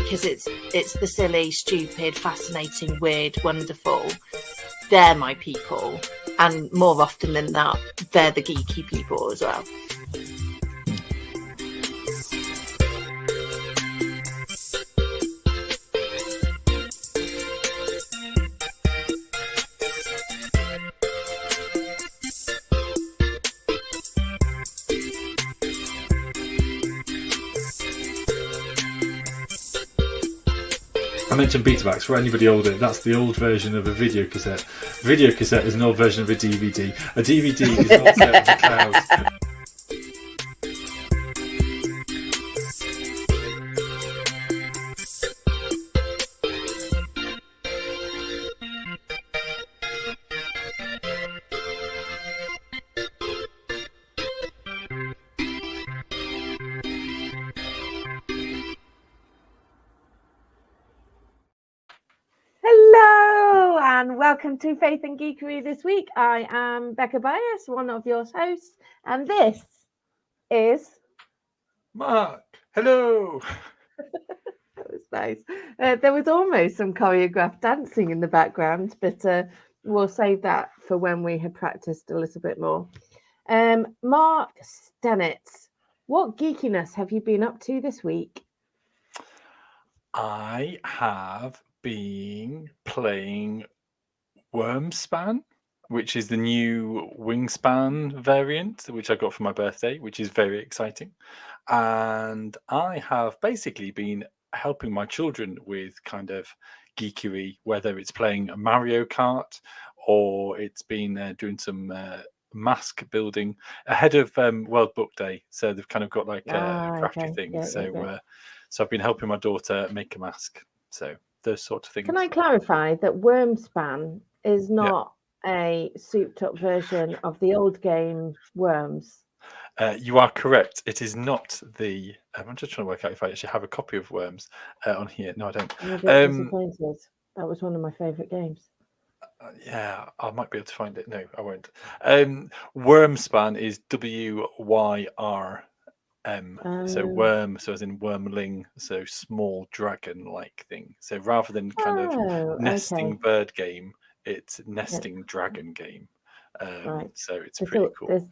because it's the silly, stupid, fascinating, weird, wonderful. They're my people, and more often than not, they're the geeky people as well. I mentioned Betamax. For anybody older, that's the old version of a video cassette. Video cassette is an old version of a DVD. A DVD is not set in the cloud. Hello and welcome to Faith and Geekery this week. I am Becca Bias, one of your hosts, and this is Mark. Hello. That was nice. There was almost some choreographed dancing in the background, but we'll save that for when we have practiced a little bit more. Mark Stennett, what geekiness have you been up to this week? I have been playing Wormspan, which is the new Wingspan variant, which I got for my birthday, which is very exciting. And I have basically been helping my children with kind of geekery, whether it's playing Mario Kart or it's been doing some mask building ahead of World Book Day. So they've kind of got like crafty Okay. things. Yeah. So I've been helping my daughter make a mask. So those sort of things. Can I clarify that Wormspan is not a souped-up version of the old game Worms? You are correct. It is not the. I'm just trying to work out if I actually have a copy of Worms on here. No, I don't. I'm a bit disappointed. That was one of my favourite games. Yeah, I might be able to find it. No, I won't. Wormspan is WYRM. So worm, so as in wormling, so small dragon-like thing. So rather than kind of nesting bird game, it's nesting dragon game. Right. So it's pretty cool.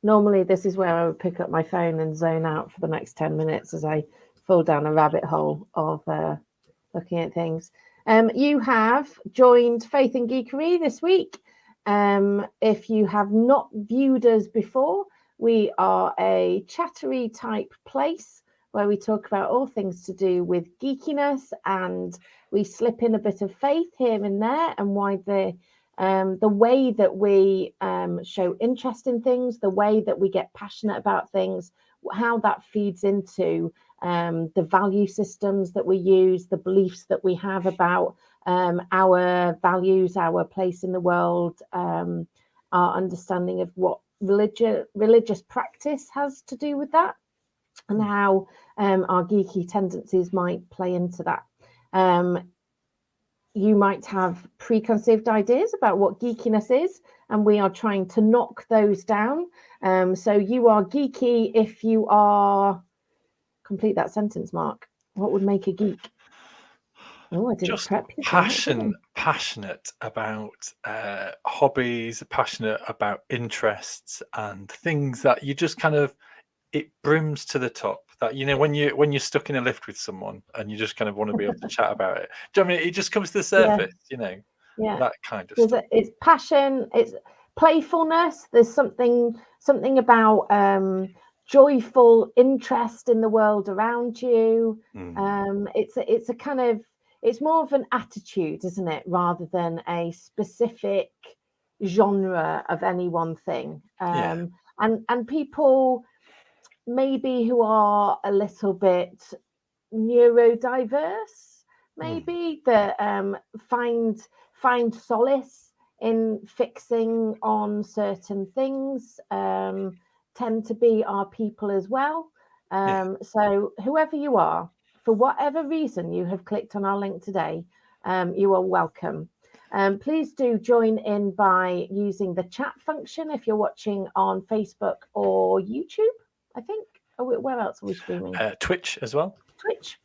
Normally, this is where I would pick up my phone and zone out for the next 10 minutes as I fall down a rabbit hole of looking at things. You have joined Faith and Geekery this week. If you have not viewed us before, we are a chattery type place where we talk about all things to do with geekiness, and we slip in a bit of faith here and there, and why the way that we show interest in things, the way that we get passionate about things, how that feeds into the value systems that we use, the beliefs that we have about our values, our place in the world, our understanding of what religious practice has to do with that, and how our geeky tendencies might play into that. You might have preconceived ideas about what geekiness is, and we are trying to knock those down. So you are geeky if you are... Complete that sentence, Mark. What would make a geek? Oh, I didn't prep you. Passionate about hobbies, passionate about interests and things that you just kind of, it brims to the top. That, you know, when you're stuck in a lift with someone and you just kind of want to be able to chat about it. Do you know what I mean? It just comes to the surface, you know, that kind of stuff. It's passion, it's playfulness. There's something about joyful interest in the world around you. It's a kind of, it's more of an attitude, isn't it, rather than a specific genre of any one thing. And people maybe who are a little bit neurodiverse, maybe that find solace in fixing on certain things, tend to be our people as well. So whoever you are, for whatever reason you have clicked on our link today, you are welcome. Please do join in by using the chat function if you're watching on Facebook or YouTube, I think. Where else are we streaming? Twitch as well. Twitch.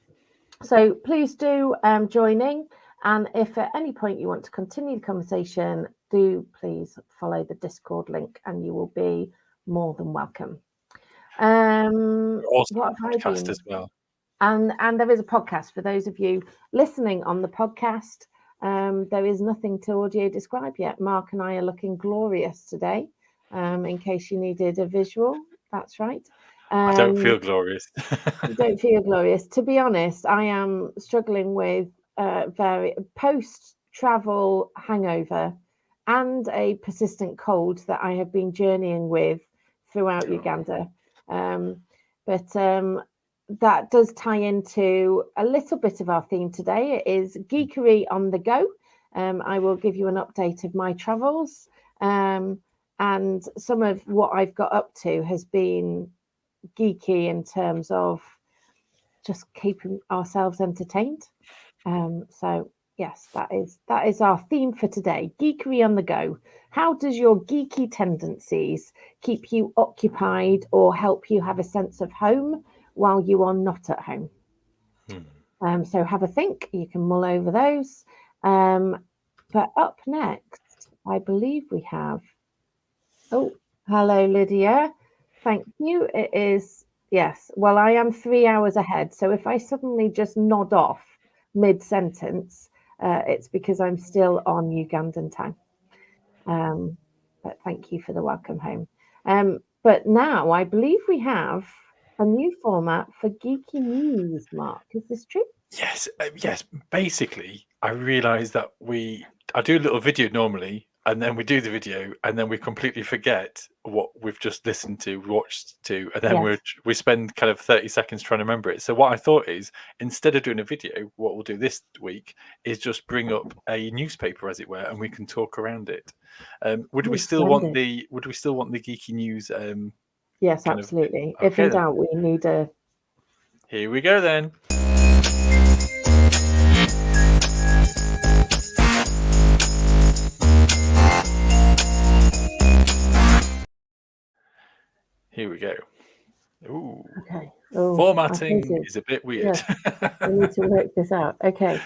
So please do join in. And if at any point you want to continue the conversation, do please follow the Discord link and you will be more than welcome. Also What have I podcast been? as well. And there is a podcast for those of you listening on the podcast. There is nothing to audio describe yet. Mark and I are looking glorious today. In case you needed a visual, that's right. I don't feel glorious. You don't feel glorious. To be honest, I am struggling with very post-travel hangover and a persistent cold that I have been journeying with throughout Uganda. But that does tie into a little bit of our theme today. It is geekery on the go. I will give you an update of my travels. And some of what I've got up to has been geeky in terms of just keeping ourselves entertained. So yes, that is our theme for today. Geekery on the go. How does your geeky tendencies keep you occupied or help you have a sense of home while you are not at home? So have a think. You can mull over those. But up next, I believe we have. Oh, hello, Lydia. Thank you. It is, yes. Well, I am 3 hours ahead. So if I suddenly just nod off mid sentence, it's because I'm still on Ugandan time. But thank you for the welcome home. But now I believe we have a new format for geeky news, Mark. Is this true? Yes, yes. Basically, I realised that I do a little video normally, and then we do the video, and then we completely forget what we've just listened to, watched to, and then Yes. we spend kind of 30 seconds trying to remember it. So what I thought is, instead of doing a video, what we'll do this week is just bring up a newspaper, as it were, and we can talk around it. Would we still want Splendid. the geeky news? Yes, kind of absolutely. If okay in then. doubt, we need a. Here we go then. Here we go. Ooh. Okay. Oh, Formatting is a bit weird. Yeah, we need to work this out. Okay.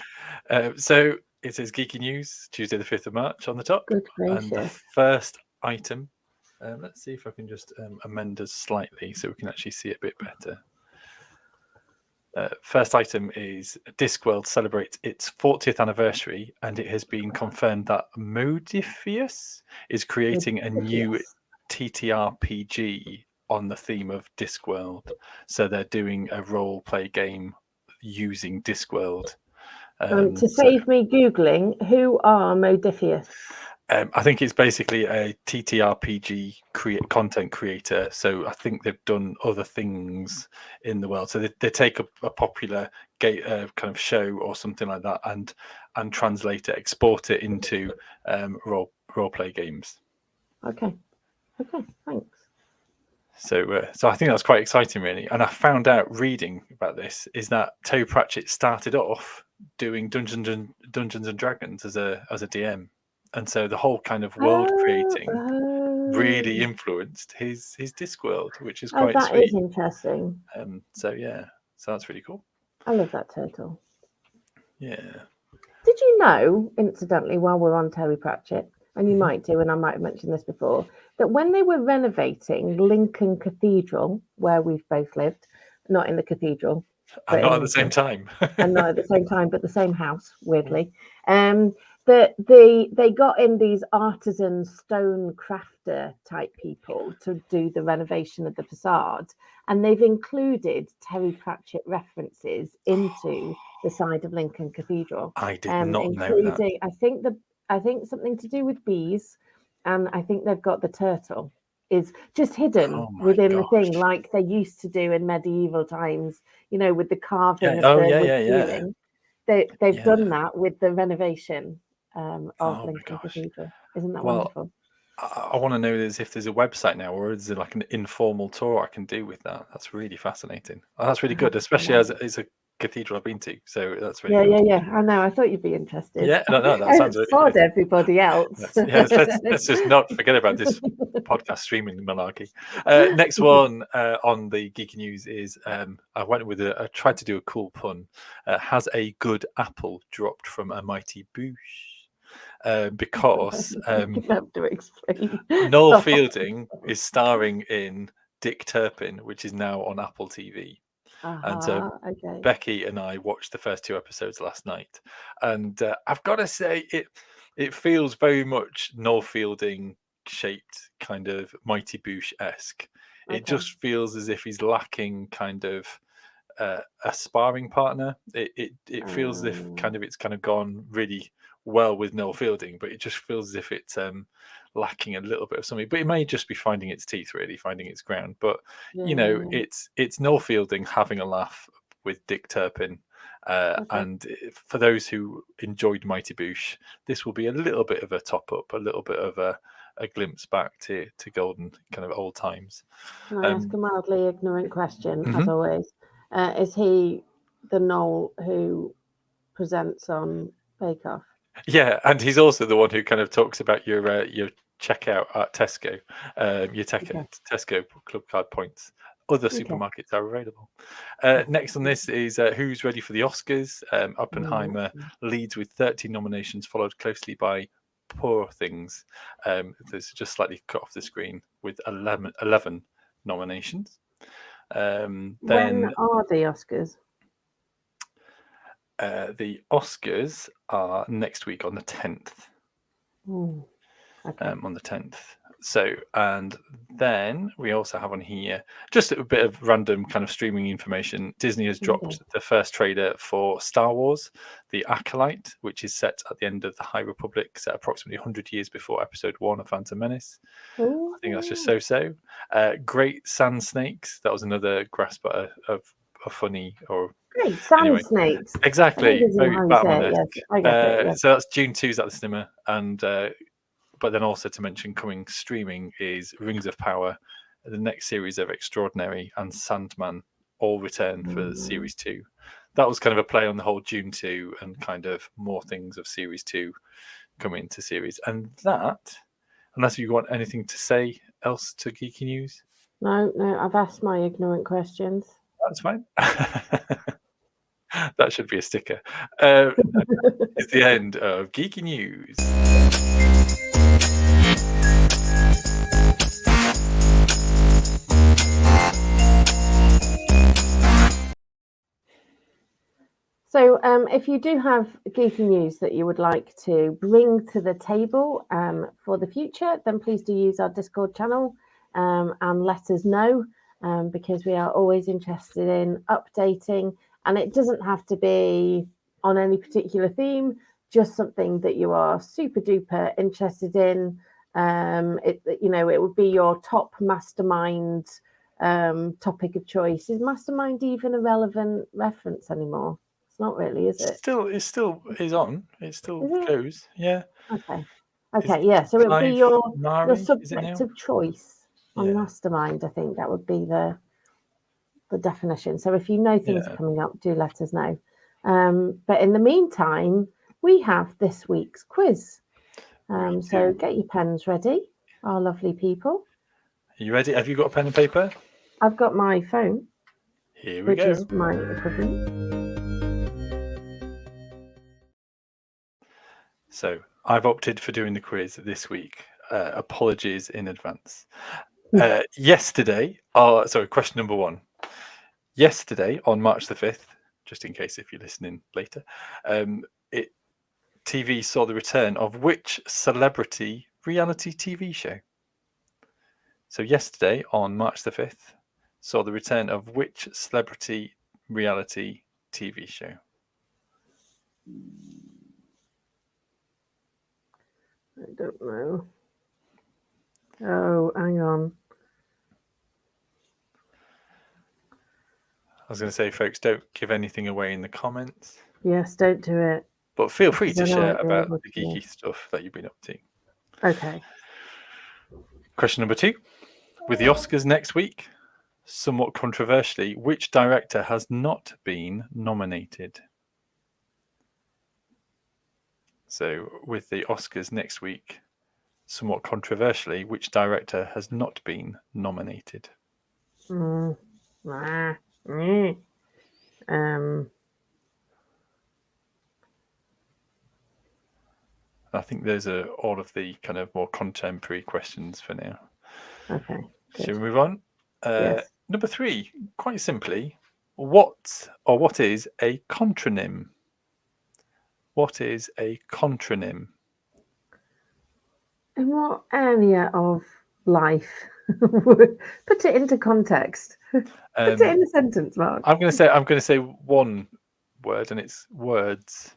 So it says Geeky News, Tuesday the 5th of March on the top. Good And the gracious. first item, let's see if I can just amend us slightly so we can actually see it a bit better. First item is Discworld celebrates its 40th anniversary, and it has been confirmed that Modifius is creating a new TTRPG on the theme of Discworld. So they're doing a role play game using Discworld. To save me Googling, who are Modifius? I think it's basically a TTRPG content creator. So I think they've done other things in the world. So they take a popular kind of show or something like that and translate it, export it into role play games. Okay, thanks. So I think that's quite exciting, really. And I found out reading about this is that Terry Pratchett started off doing Dungeons and Dragons as a DM. And so the whole kind of world creating really influenced his Discworld, which is quite sweet. That is interesting. So that's really cool. I love that turtle. Yeah. Did you know, incidentally, while we're on Terry Pratchett, and you might do, and I might have mentioned this before, that when they were renovating Lincoln Cathedral, where we've both lived, not in the cathedral, and not at the same time. And not at the same time, but the same house, weirdly. That they got in these artisan stone crafter type people to do the renovation of the facade, and they've included Terry Pratchett references into the side of Lincoln Cathedral. I did not know that. I think something to do with bees, and I think they've got the turtle is just hidden within the thing, like they used to do in medieval times, with the carving of the ceiling. They've done that with the renovation of Lincoln Cathedral. Isn't that wonderful? I want to know if there's a website now, or is there like an informal tour I can do with that? That's really fascinating. That's really good, especially as it's cathedral I've been to, so that's really Yeah, good. yeah. I know. I thought you'd be interested. Yeah, no, that sounds really Sod good. everybody else. Let's just not forget about this podcast streaming malarkey. Next one on the Geeky News is I went with I tried to do a cool pun. Has a good apple dropped from a mighty bush? Because You have to explain. Noel Fielding is starring in Dick Turpin, which is now on Apple TV. And so Okay. Becky and I watched the first 2 episodes last night, and I've got to say it feels very much Noel Fielding shaped, kind of Mighty Boosh-esque. It just feels as if he's lacking kind of a sparring partner. It feels as if it's kind of gone really well with Noel Fielding, but it just feels as if it's lacking a little bit of something. But it may just be finding its teeth, really finding its ground. But you know, it's Noel Fielding having a laugh with Dick Turpin. And for those who enjoyed Mighty Boosh, this will be a little bit of a top up, a little bit of a glimpse back to golden kind of old times. Can I ask a mildly ignorant question, as always? Is he the Noel who presents on Bake Off? Yeah, and he's also the one who kind of talks about your checkout at Tesco, your Tesco club card points. Other supermarkets are available. Next on this is who's ready for the Oscars. Oppenheimer leads with 13 nominations, followed closely by Poor Things. There's just slightly cut off the screen with 11 nominations. When are the Oscars? The Oscars are next week on the 10th. On the 10th. So, and then we also have on here just a bit of random kind of streaming information. Disney has dropped the first trailer for Star Wars, The Acolyte, which is set at the end of the High Republic, set approximately 100 years before Episode 1 of Phantom Menace. I think that's just so. Great Sand Snakes. That was another grasp at a funny or... Great Sand Snakes. Exactly. Very Batman-esque. Yes, I get it. Yes. So that's June 2's at the cinema, and but then also to mention coming streaming is Rings of Power, the next series of Extraordinary, and Sandman all return for Series 2. That was kind of a play on the whole June 2 and kind of more things of Series 2 coming into series. And that, unless you want anything to say else to Geeky News? No, I've asked my ignorant questions. That's fine. That should be a sticker. It's the end of Geeky News. So if you do have geeky news that you would like to bring to the table for the future, then please do use our Discord channel and let us know, because we are always interested in updating, and it doesn't have to be on any particular theme, just something that you are super duper interested in. It would be your top mastermind topic of choice. Is mastermind even a relevant reference anymore? Not really, is it? It still is on. It still goes. Yeah. Okay. Yeah. So it would be your subject of choice on Mastermind. I think that would be the definition. So if you know things are coming up, do let us know. But in the meantime, we have this week's quiz. So get your pens ready, our lovely people. Are you ready? Have you got a pen and paper? I've got my phone. Here we go. Which is my equivalent. So I've opted for doing the quiz this week. Apologies in advance. Yesterday, question number 1. Yesterday, on March the 5th, just in case if you're listening later, TV saw the return of which celebrity reality TV show? So yesterday, on March the 5th, saw the return of which celebrity reality TV show? I don't know. Oh, hang on. I was going to say, folks, don't give anything away in the comments. Yes, don't do it. But feel free to share about the geeky stuff that you've been up to. Okay. Question number 2. With the Oscars next week, somewhat controversially, which director has not been nominated? So, with the Oscars next week, somewhat controversially, which director has not been nominated? Mm. Ah. Mm. I think those are all of the kind of more contemporary questions for now. Okay. Shall we Good. move on? Yes. Number 3, quite simply, what is a contronym? What is a contronym? In what area of life? Put it into context. Put it in a sentence, Mark. I'm going to say one word, and it's words.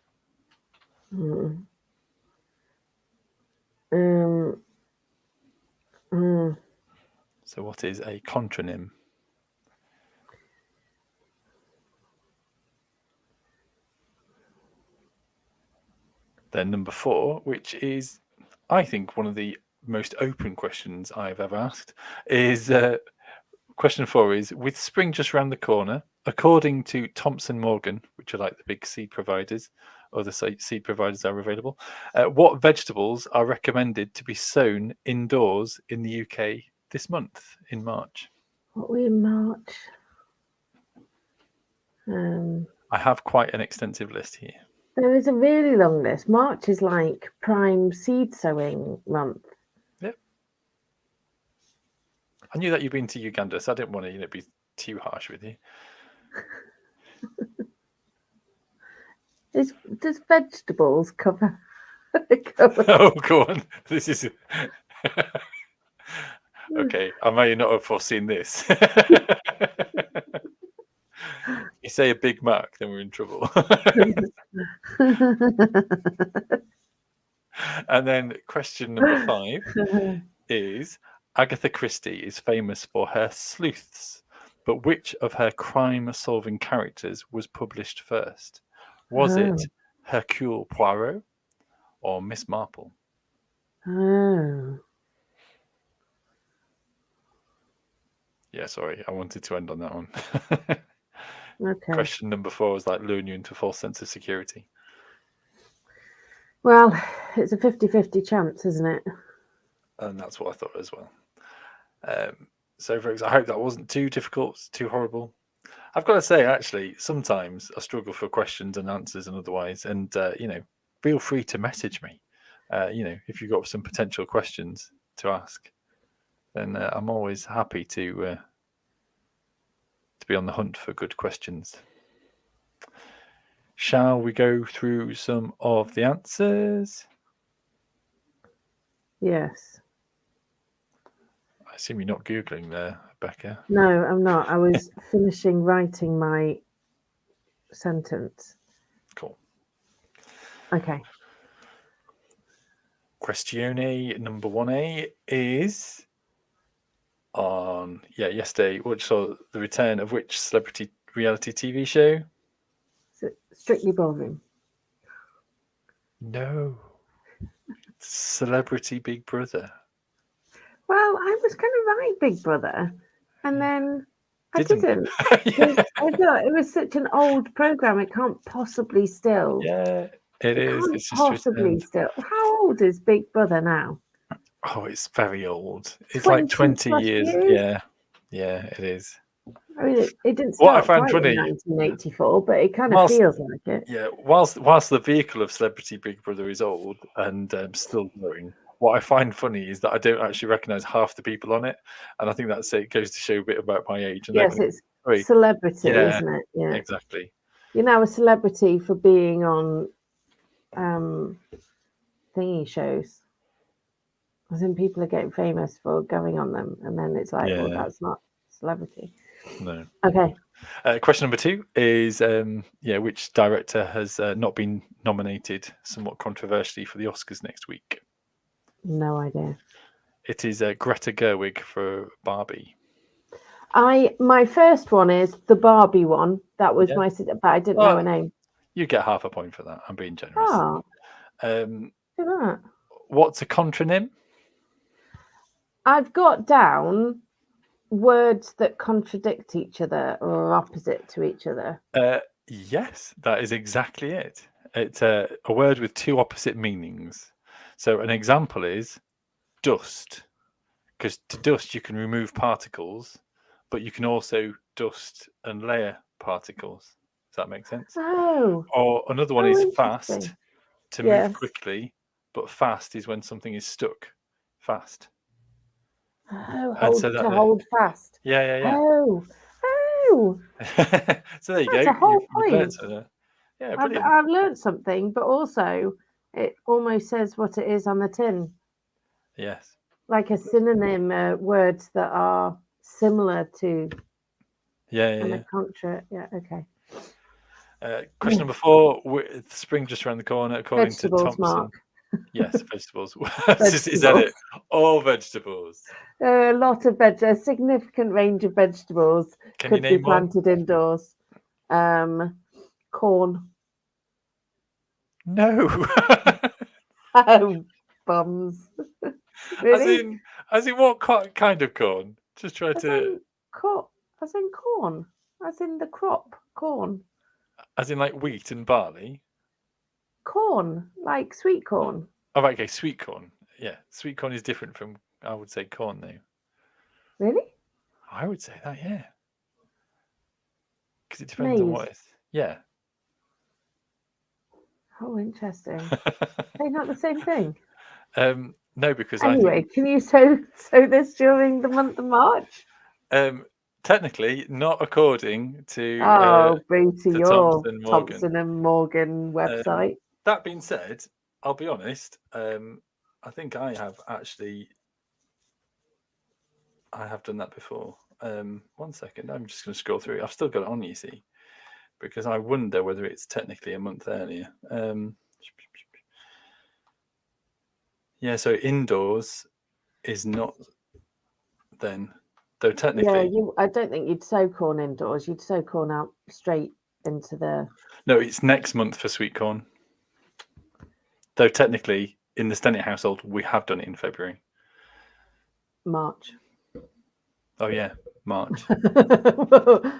Mm. Mm. So, what is a contronym? Then number 4, which is, I think, one of the most open questions I've ever asked, is question 4 is, with spring just round the corner, according to Thomson Morgan, which are like the big seed providers, other seed providers are available, what vegetables are recommended to be sown indoors in the UK this month, in March? What were we in March? I have quite an extensive list here. There is a really long list. March is like prime seed sowing month. Yep. I knew that you'd been to Uganda, so I didn't want to be too harsh with you. Does vegetables cover? Oh, go on. This is okay. I may not have foreseen this. You say a Big Mac, then we're in trouble. And then question number 5 is, Agatha Christie is famous for her sleuths, but which of her crime-solving characters was published first? Was it Hercule Poirot or Miss Marple? Oh. Yeah, sorry, I wanted to end on that one. Okay. Question number 4 was like luring you into a false sense of security. Well, it's a 50-50 chance, isn't it? And that's what I thought as well. So, folks, I hope that wasn't too difficult, too horrible. I've got to say, actually, sometimes I struggle for questions and answers and otherwise. And, feel free to message me. If you've got some potential questions to ask, then I'm always happy to be on the hunt for good questions. Shall we go through some of the answers? Yes. I assume you're not Googling there, Becca. No, I'm not. I was finishing writing my sentence. Cool. Okay. Questione number 1A is on yesterday, which saw the return of which celebrity reality TV show? Is it Strictly Ballroom? No. Celebrity Big Brother. Well, I was going to write Big Brother, and then I didn't. Yeah. I thought it was such an old program; it can't possibly still. Yeah, it is. Can't It's just possibly returned. still. How old is Big Brother now? Oh, it's very old. It's like 20 years. Yeah, it is. I mean, it didn't What I start found quite funny, in 1984, but it kind of feels like it. Yeah, whilst the vehicle of Celebrity Big Brother is old and still growing, what I find funny is that I don't actually recognise half the people on it, and I think it goes to show a bit about my age. And Yes, it's celebrity, isn't it? Yeah, exactly. You're now a celebrity for being on thingy shows. As in, people are getting famous for going on them, and then it's like, well, that's not celebrity. No. Okay. Question number 2 is, which director has not been nominated, somewhat controversially, for the Oscars next week? No idea. It is Greta Gerwig for Barbie. My first one is the Barbie one. That was but I didn't know her name. You get half a point for that. I'm being generous. Oh, look at that. What's a contronym? I've got down words that contradict each other or are opposite to each other? Yes, that is exactly it. It's a word with two opposite meanings. So an example is dust, because to dust you can remove particles, but you can also dust and layer particles. Does that make sense? Oh, Or another one oh, is interesting. fast, to Yes. move quickly, but fast is when something is stuck fast. Oh, And so hold fast. yeah. Oh, So there you that's go. a whole You've learnt point. something. Yeah, I've brilliant. learned something, but also it almost says what it is on the tin, Yes. like a synonym, words that are similar to and a contra. Yeah, okay. Question number 4. Spring just around the corner, according to Vegetables, Thompson. Mark. Yes, vegetables. Vegetables. Is that it? All vegetables. A lot of a significant range of vegetables Can you could be name one? planted indoors. Corn. No. Oh, bums. Really? As in what kind of corn? Just try As to. in corn. As in corn. As in the crop. Corn. As in like wheat and barley. Corn, like sweet corn. Oh, right, okay, sweet corn. Yeah, sweet corn is different from, I would say, corn now. Really? I would say that, yeah. Because it depends on what Maize. it's. Yeah. Oh, interesting. They're not the same thing. No, because Anyway, I think. can you sow this during the month of March? Technically, not according to Booty, to your Thompson Morgan. Thompson and Morgan website. That being said, I'll be honest. I think I have done that before. 1 second, I'm just going to scroll through. I've still got it on, you see, because I wonder whether it's technically a month earlier. Yeah, so indoors is not then, though technically. Yeah, I don't think you'd sow corn indoors. You'd sow corn out straight into the. No, it's next month for sweet corn. Though technically, in the Stennett household, we have done it in February. March. Oh yeah, March.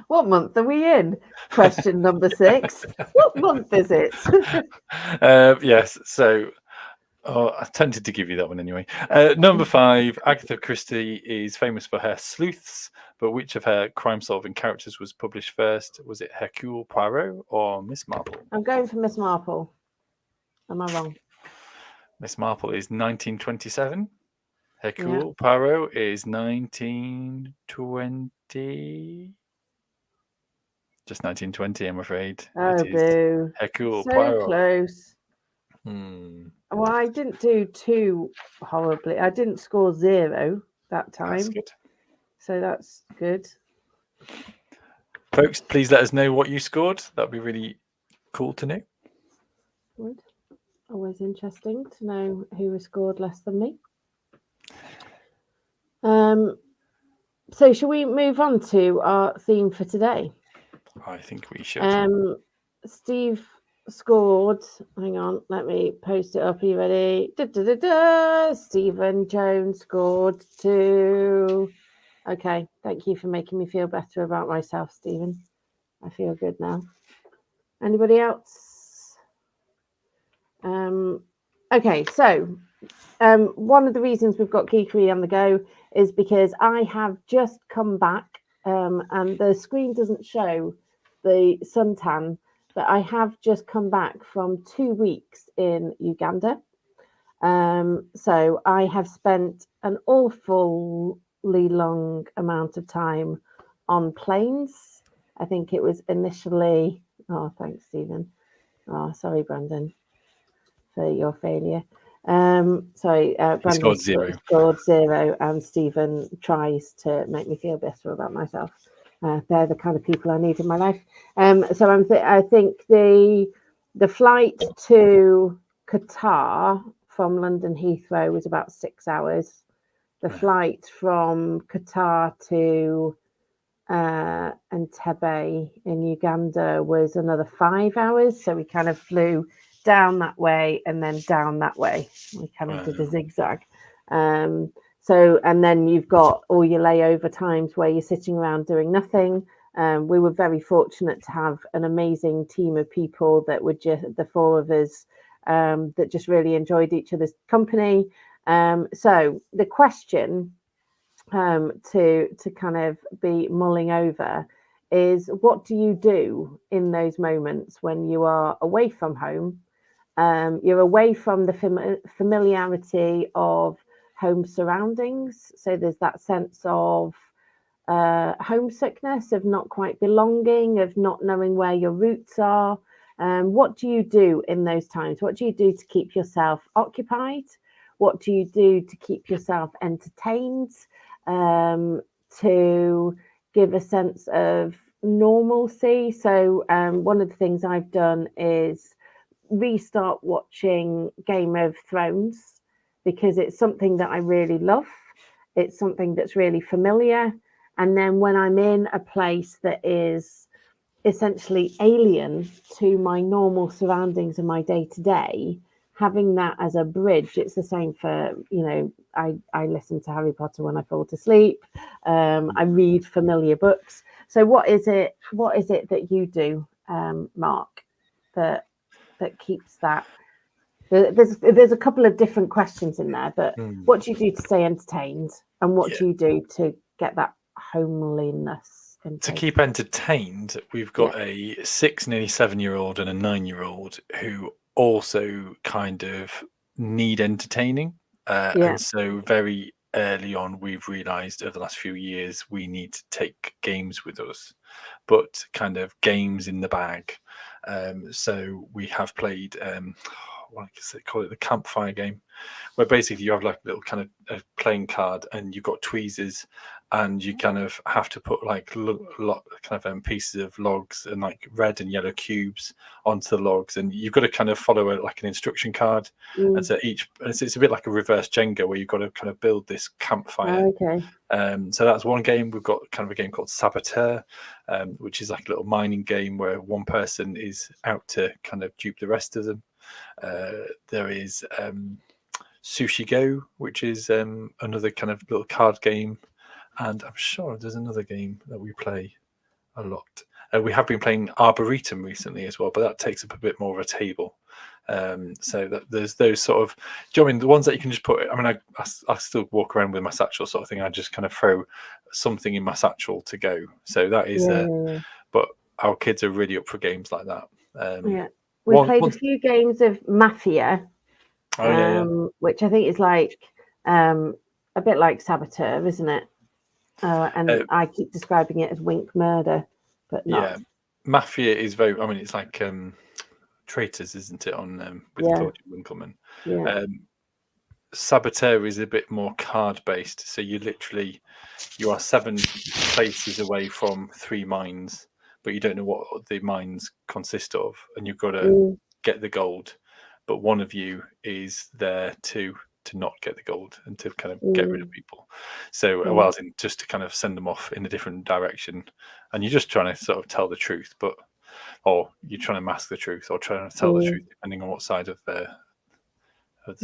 What month are we in? Question number 6. What month is it? Yes, so I tempted to give you that one anyway. Number 5, Agatha Christie is famous for her sleuths, but which of her crime-solving characters was published first? Was it Hercule Poirot or Miss Marple? I'm going for Miss Marple. Am I wrong? Miss Marple is 1927. Hercule Poirot is 1920. Just 1920, I'm afraid. Oh, it is boo. Hercule So Poirot. close. Well, I didn't do too horribly. I didn't score 0 that time. That's good. So that's good. Folks, please let us know what you scored. That'd be really cool to know. Good. Always interesting to know who has scored less than me. So shall we move on to our theme for today? I think we should. Steve scored. Hang on, let me post it up. Are you ready? Stephen Jones scored 2. Okay, thank you for making me feel better about myself, Stephen. I feel good now. Anybody else? Okay, so one of the reasons we've got Geekery on the go is because I have just come back, and the screen doesn't show the suntan, but I have just come back from 2 weeks in Uganda. So I have spent an awfully long amount of time on planes. I think it was initially. Oh, thanks, Stephen. Oh, sorry, Brandon, for your failure. Sorry, Brandon scored 0, and Stephen tries to make me feel better about myself. They're the kind of people I need in my life. So I think the flight to Qatar from London Heathrow was about 6 hours. The flight from Qatar to Entebbe in Uganda was another 5 hours. So we kind of flew down that way and then down that way. We kind of did a zigzag. So, and then you've got all your layover times where you're sitting around doing nothing. We were very fortunate to have an amazing team of people that were just the four of us that just really enjoyed each other's company. So the question to kind of be mulling over is, what do you do in those moments when you are away from home? You're away from the familiarity of home surroundings. So there's that sense of homesickness, of not quite belonging, of not knowing where your roots are. What do you do in those times? What do you do to keep yourself occupied? What do you do to keep yourself entertained? To give a sense of normalcy. So one of the things I've done is restart watching Game of Thrones, because it's something that I really love. It's something that's really familiar. And then when I'm in a place that is essentially alien to my normal surroundings and my day to day, having that as a bridge. It's the same for, I listen to Harry Potter when I fall to sleep. I read familiar books. So what is it that you do, Mark, that keeps that? There's a couple of different questions in there, but what do you do to stay entertained, and what do you do to get that homeliness? To keep entertained, we've got a 6, nearly 7-year-old and a 9-year-old who also kind of need entertaining. And so very early on, we've realised over the last few years, we need to take games with us, but kind of games in the bag. So we have played, what I call it, the campfire game, where basically you have like a little kind of a playing card, and you've got tweezers, and you kind of have to put like pieces of logs and like red and yellow cubes onto the logs, and you've got to kind of follow like an instruction card. And so it's a bit like a reverse Jenga, where you've got to kind of build this campfire. So that's one game. We've got kind of a game called Saboteur, which is like a little mining game where one person is out to kind of dupe the rest of them. There is Sushi Go, which is another kind of little card game. And I'm sure there's another game that we play a lot. We have been playing Arboretum recently as well, but that takes up a bit more of a table. So that there's those sort of, do you know what I mean, the ones that you can just put, I mean, I still walk around with my satchel sort of thing. I just kind of throw something in my satchel to go. So that is, but our kids are really up for games like that. We played a few games of Mafia, which I think is like a bit like Saboteur, isn't it? And I keep describing it as Wink Murder, but not. Yeah, Mafia is very, I mean, it's like Traitors, isn't it, on with Claudia Winkleman. Saboteur is a bit more card based, so you are 7 places away from 3 mines, but you don't know what the mines consist of, and you've got to get the gold, but one of you is there to not get the gold and to kind of get rid of people. So well, just to kind of send them off in a different direction, and you're just trying to sort of tell the truth, or you're trying to mask the truth, or trying to tell the truth, depending on what side of the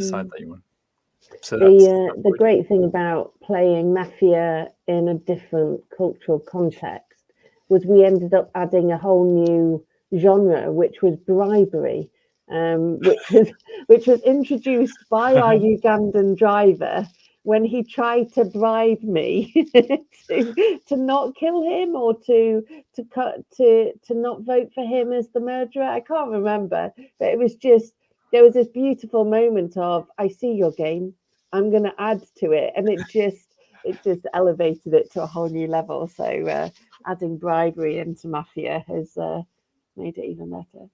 side that you want. So the great thing about playing Mafia in a different cultural context was we ended up adding a whole new genre, which was bribery, which was introduced by our Ugandan driver when he tried to bribe me to not kill him, or to not vote for him as the murderer. I can't remember, but it was just, there was this beautiful moment of, I see your game, I'm going to add to it, and it just elevated it to a whole new level. So adding bribery into Mafia has made it even better.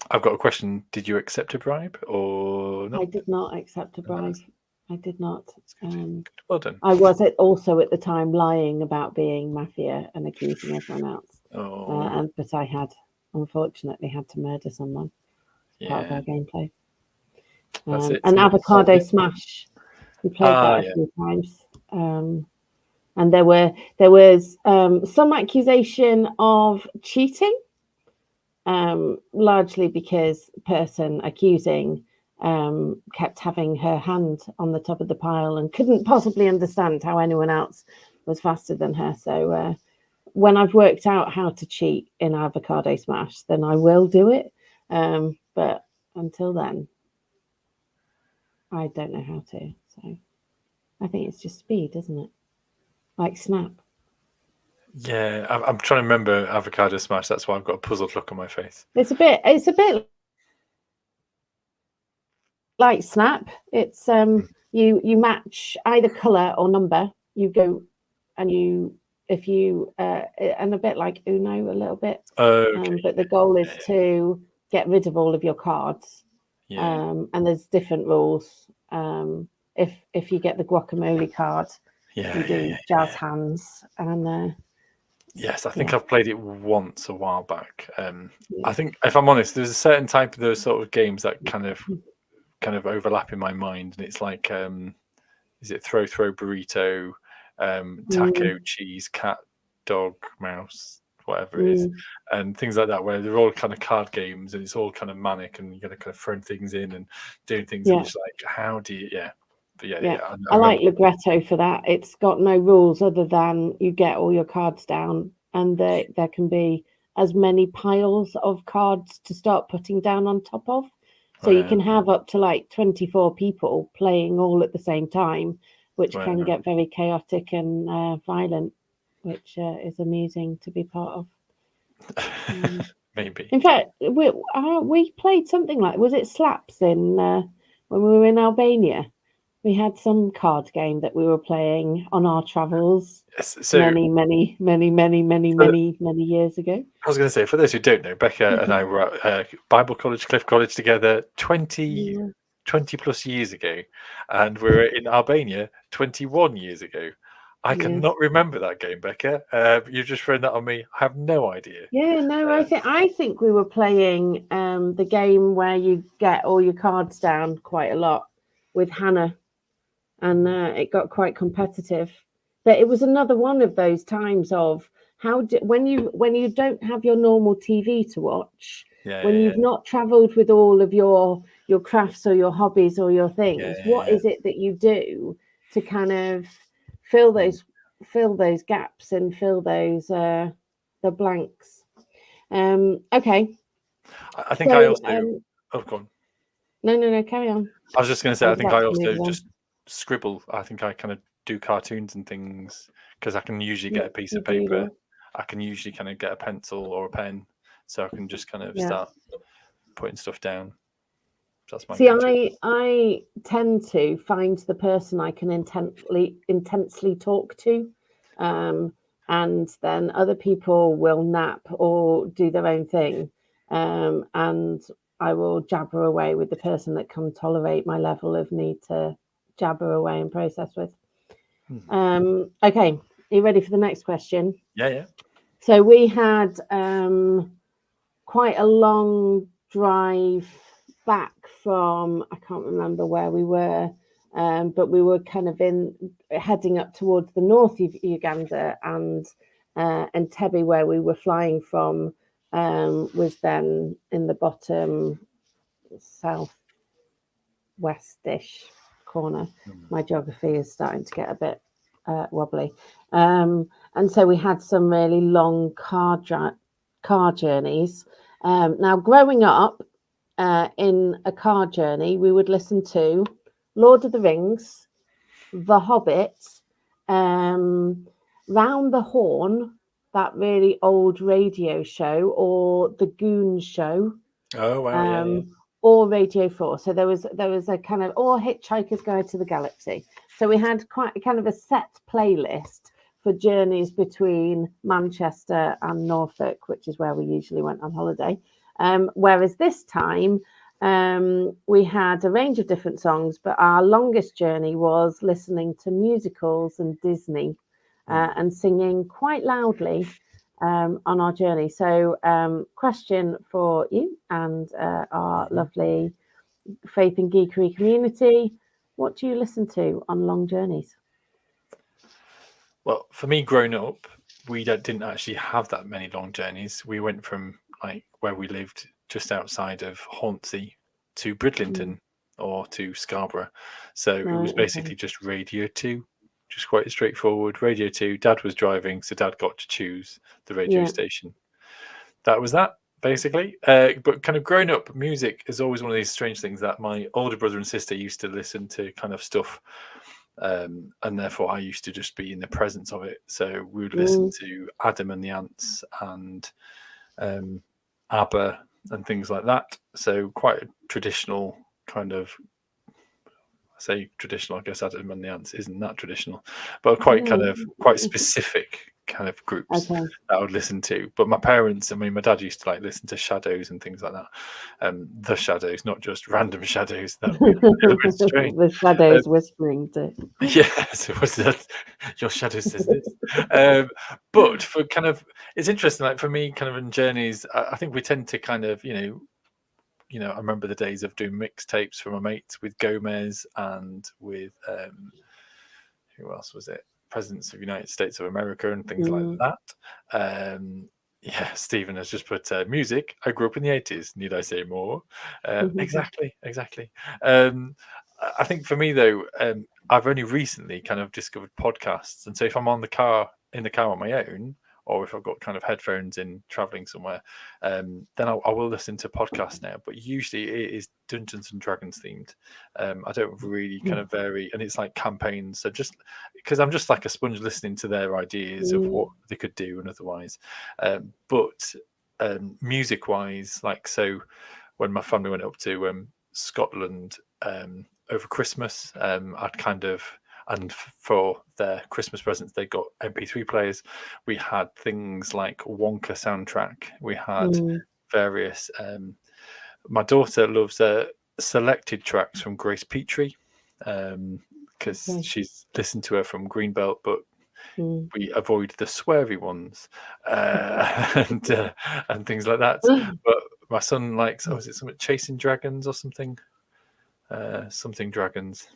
I've got a question. Did you accept a bribe or not? I did not accept a bribe. I did not. Well done. I was also at the time lying about being Mafia and accusing everyone else. But I had, unfortunately, had to murder someone. Part of our gameplay. And Avocado Smash. We played that a few times. And there was some accusation of cheating. Largely because the person accusing kept having her hand on the top of the pile and couldn't possibly understand how anyone else was faster than her. So when I've worked out how to cheat in Avocado Smash, then I will do it. But until then, I don't know how to. So I think it's just speed, isn't it? Like Snap. Yeah, I'm trying to remember Avocado Smash. That's why I've got a puzzled look on my face. It's a bit like Snap. It's you match either color or number. You go and if you and a bit like Uno a little bit. Okay. But the goal is to get rid of all of your cards. Yeah. And there's different rules. If you get the guacamole card, you do jazz hands and yes, I think I've played it once a while back. I think, if I'm honest, there's a certain type of those sort of games that kind of overlap in my mind, and it's like, is it throw burrito, taco, cheese, cat, dog, mouse, whatever it is, and things like that, where they're all kind of card games, and it's all kind of manic, and you're going to kind of throw things in and doing things, and it's like, how do you, But I like Libretto for that. It's got no rules other than you get all your cards down, and there can be as many piles of cards to start putting down on top of. So you can have up to like 24 people playing all at the same time, which can get very chaotic and violent, which is amusing to be part of. Maybe. In fact, we played something like, was it Slaps in when we were in Albania? We had some card game that we were playing on our travels many years ago. I was going to say, for those who don't know, Becca and I were at Bible College, Cliff College together 20 plus years ago, and we were in Albania 21 years ago. I cannot remember that game, Becca. You've just thrown that on me. I have no idea. Yeah, no, I think we were playing the game where you get all your cards down quite a lot with Hannah. And it got quite competitive, but it was another one of those times of when you don't have your normal TV to watch, when you've not travelled with all of your crafts or your hobbies or your things, what is it that you do to kind of fill those gaps and fill those the blanks? Okay. I think I also. Oh, go on. No, carry on. I was just going to say, I think I also just scribble. I think I kind of do cartoons and things because I can usually get a piece of paper. I can usually kind of get a pencil or a pen, so I can just kind of start putting stuff down. That's my I tend to find the person I can intensely talk to, and then other people will nap or do their own thing, and I will jabber away with the person that can tolerate my level of need to jabber away and process with. Okay, are you ready for the next question? Yeah. So we had quite a long drive back from, I can't remember where we were, but we were kind of heading up towards the north of Uganda, and Entebbe, where we were flying from, was then in the bottom southwestish corner. My geography is starting to get a bit wobbly, and so we had some really long car journeys. Now, growing up in a car journey, we would listen to Lord of the Rings, The Hobbit, Round the Horn, that really old radio show, or The Goon Show. Oh wow! Or Radio 4. So there was a kind of, or Hitchhiker's Guide to the Galaxy. So we had quite a kind of a set playlist for journeys between Manchester and Norfolk, which is where we usually went on holiday. Whereas this time we had a range of different songs, but our longest journey was listening to musicals and Disney and singing quite loudly on our journey. So question for you and our lovely Faith and Geekery community: what do you listen to on long journeys? Well, for me, growing up, we didn't actually have that many long journeys. We went from like where we lived just outside of Hornsey to Bridlington, or to Scarborough. So it Right, was okay. basically just Radio 2, just quite straightforward. Radio 2, Dad was driving, so Dad got to choose the radio Yeah. station. That was that, basically. But kind of growing up, music is always one of these strange things that my older brother and sister used to listen to kind of stuff. And therefore I used to just be in the presence of it. So we would listen to Adam and the Ants and ABBA and things like that. So quite a traditional kind of, I say traditional, I guess Adam and the Ants isn't that traditional, but quite kind of quite specific kind of groups Okay. that I would listen to. But my parents, I mean, my dad used to like listen to Shadows and things like that. The Shadows, not just random Shadows. That would be a little bit strange. The shadows whispering to. Yes, it was that. Your shadow says this. But for kind of, it's interesting. Like for me, kind of in journeys, I think we tend to kind of, I remember the days of doing mixtapes for my mates with Gomez and with who else was it? Presidents of the United States of America and things like that. Yeah, Stephen has just put music. I grew up in the 80s. Need I say more? Exactly. I think for me though, I've only recently kind of discovered podcasts, and so if I'm in the car on my own, or if I've got kind of headphones in traveling somewhere, then I will listen to podcasts now. But usually it is Dungeons and Dragons themed. I don't really kind of vary, and it's like campaigns. So just because I'm just like a sponge listening to their ideas of what they could do and otherwise. But music wise, like so, when my family went up to Scotland over Christmas, I'd kind of. And for their Christmas presents, they got MP3 players. We had things like Wonka soundtrack. We had various. My daughter loves selected tracks from Grace Petrie because she's listened to her from Greenbelt, but we avoid the sweary ones and things like that. But my son likes. Is it something Chasing Dragons or something? Something Dragons.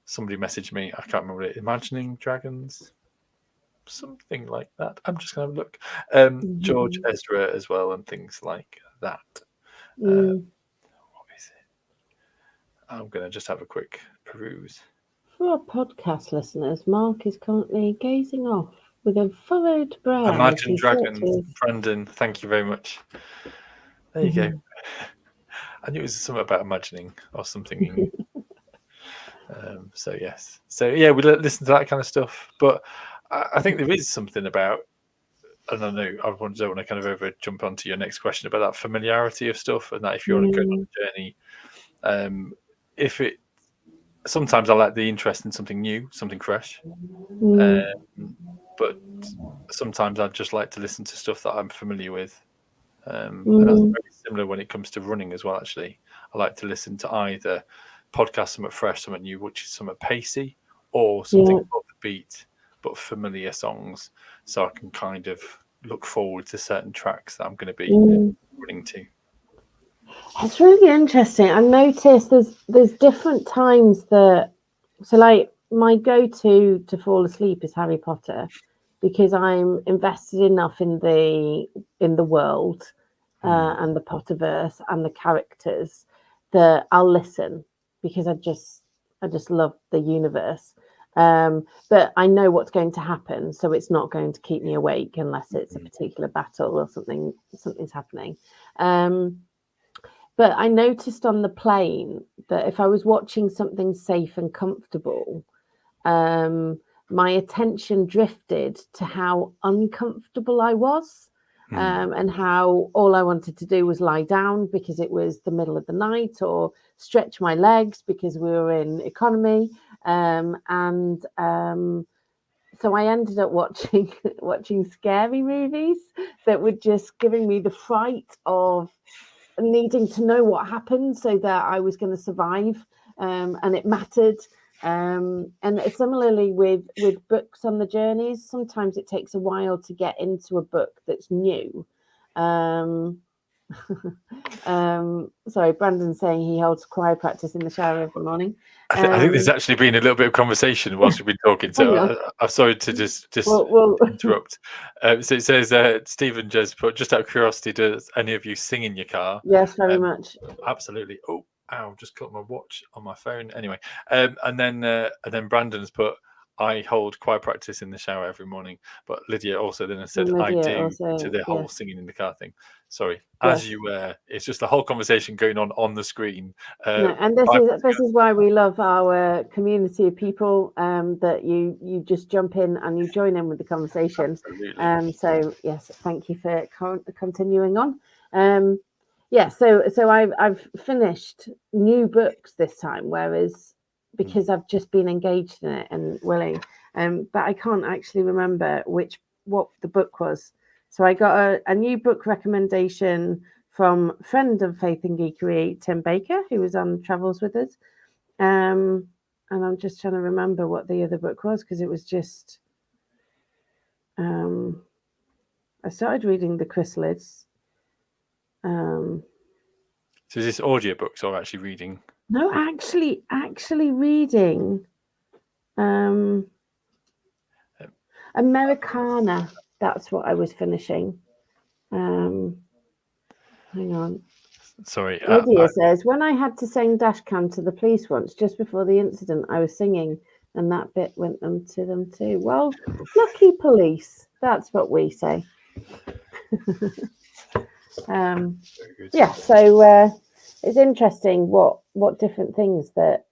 Somebody messaged me, I can't remember it, Imagining Dragons, something like that. I'm just going to have a look. George Ezra as well, and things like that. What is it? I'm going to just have a quick peruse. For our podcast listeners, Mark is currently gazing off with a furrowed brow. Imagine Dragons, Brandon, thank you very much. There you go. I knew it was something about imagining or something. So yes, so yeah, we listen to that kind of stuff. But I think there is something about, and I know I don't want to kind of over jump onto your next question about that familiarity of stuff, and that if you're going on a journey, sometimes I like the interest in something new, something fresh, but sometimes I'd just like to listen to stuff that I'm familiar with. And that's very similar when it comes to running as well. Actually, I like to listen to either podcast something fresh, something new, which is something pacey, or something upbeat but familiar songs, so I can kind of look forward to certain tracks that I'm going to be running to. It's really interesting. I've noticed there's different times that, so like my go-to to fall asleep is Harry Potter, because I'm invested enough in the world and the Potterverse and the characters that I'll listen, because I just love the universe. But I know what's going to happen, so it's not going to keep me awake unless it's a particular battle or something's happening. But I noticed on the plane that if I was watching something safe and comfortable, my attention drifted to how uncomfortable I was. And how all I wanted to do was lie down because it was the middle of the night, or stretch my legs because we were in economy. So I ended up watching scary movies that were just giving me the fright of needing to know what happened so that I was going to survive, and it mattered. And similarly with books on the journeys, sometimes it takes a while to get into a book that's new. Sorry, Brandon's saying he holds choir practice in the shower every morning. I think there's actually been a little bit of conversation whilst we've been talking, so I'm sorry to just interrupt. So it says, Stephen just put, just out of curiosity, does any of you sing in your car? Yes, very much. Absolutely. Oh, ow, just cut my watch on my phone. Anyway, and then Brandon has put, I hold choir practice in the shower every morning. But Lydia also then has said, I Lydia do, also, to the whole yes. singing in the car thing. Sorry, Yes. as you were, it's just the whole conversation going on the screen. No, and this is why we love our community of people, that you just jump in and you join in with the conversation. Absolutely. So yes, thank you for continuing on. Yeah, so I've finished new books this time, whereas because I've just been engaged in it and willing, but I can't actually remember what the book was. So I got a new book recommendation from friend of Faith and Geekery, Tim Baker, who was on Travels with us. And I'm just trying to remember what the other book was, because it was just I started reading the Chrysalids. So is this audiobooks or actually reading? No, actually reading Americana. That's what I was finishing. Hang on. Sorry. Lydia says, when I had to sing dashcam to the police once, just before the incident, I was singing, and that bit went to them too. Well, lucky police. That's what we say. Yeah, so it's interesting what different things that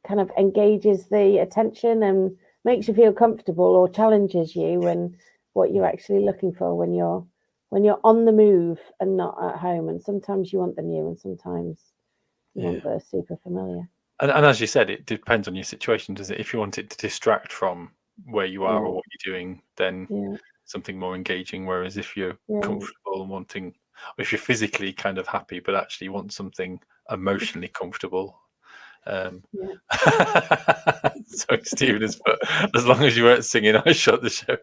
kind of engages the attention and makes you feel comfortable or challenges you, and what you're actually looking for when you're on the move and not at home. And sometimes you want the new, and sometimes you want the super familiar. And as you said, it depends on your situation, does it? If you want it to distract from where you are or what you're doing, then something more engaging. Whereas if you're comfortable and wanting, if you're physically kind of happy but actually want something emotionally comfortable. So Stephen has put, as long as you weren't singing, I shut the show.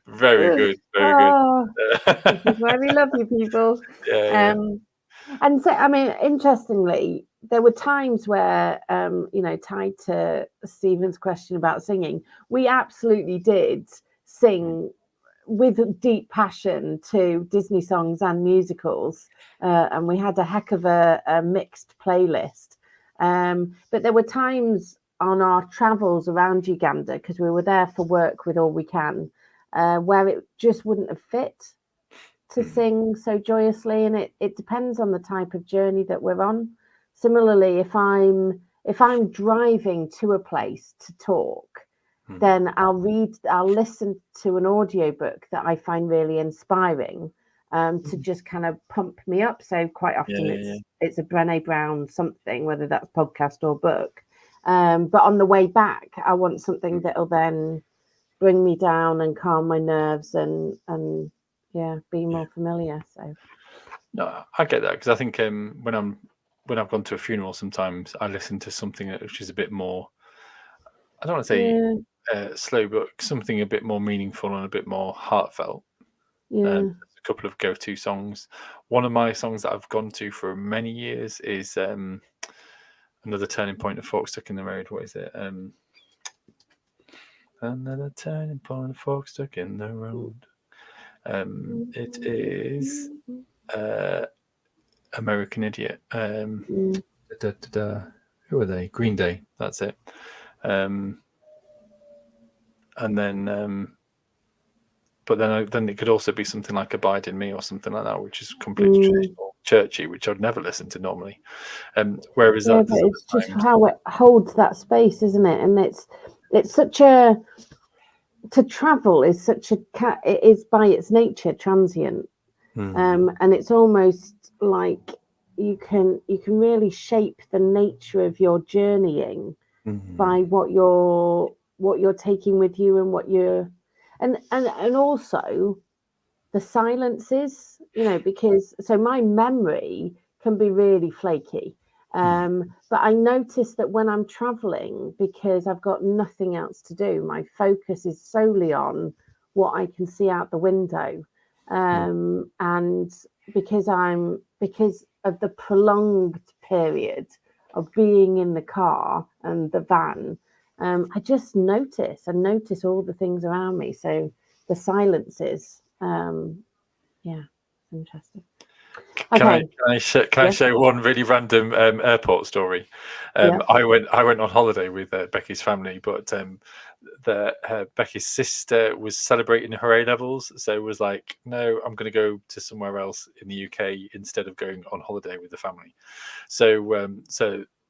Very good, very good. This is why we love you, people. And so, I mean, interestingly, there were times where, tied to Stephen's question about singing, we absolutely did sing with deep passion to Disney songs and musicals, and we had a heck of a mixed playlist. But there were times on our travels around Uganda, because we were there for work with All We Can, where it just wouldn't have fit to sing so joyously, and it depends on the type of journey that we're on. Similarly, if I'm driving to a place to talk, then I'll listen to an audiobook that I find really inspiring, to just kind of pump me up. So quite often it's a Brené Brown something, whether that's podcast or book. But on the way back, I want something that'll then bring me down and calm my nerves and be more familiar. So no, I get that, because I think when I've gone to a funeral, sometimes I listen to something which is a bit more, I don't want to say slow, but something a bit more meaningful and a bit more heartfelt. A couple of go-to songs. One of my songs that I've gone to for many years is Another Turning Point, a Fork Stuck in the Road. What is it? Another turning point, a fork stuck in the road. It is American Idiot. Who are they? Green Day. That's it. And then, but then it could also be something like Abide in Me or something like that, which is completely traditional, churchy, which I'd never listen to normally. Whereas but it's just how it holds that space, isn't it? And it's such a, to travel is such a, it is by its nature transient, and it's almost like you can really shape the nature of your journeying by what you're taking with you, and what you're and also the silences, because so my memory can be really flaky. But I notice that when I'm traveling, because I've got nothing else to do, my focus is solely on what I can see out the window. And because of the prolonged period of being in the car and the van, I just notice all the things around me. So the silences, interesting. Okay. Can I share one really random airport story? Yeah. I went on holiday with Becky's family, but Becky's sister was celebrating her A levels, so it was like, no, I'm going to go to somewhere else in the UK instead of going on holiday with the family. So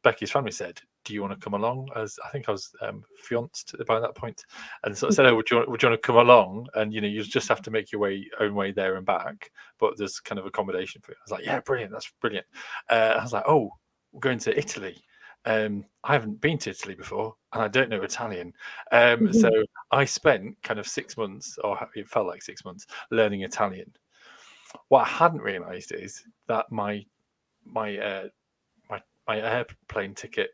Becky's family said, "Do you want to come along?" As I think I was fianced by that point, and sort of said, "Oh, would you want to come along?" And you just have to make your own way there and back, but there's kind of accommodation for you. I was like, "Yeah, brilliant, that's brilliant." I was like, "Oh, we're going to Italy." I haven't been to Italy before, and I don't know Italian. So I spent kind of 6 months, or it felt like 6 months, learning Italian. What I hadn't realised is that my airplane ticket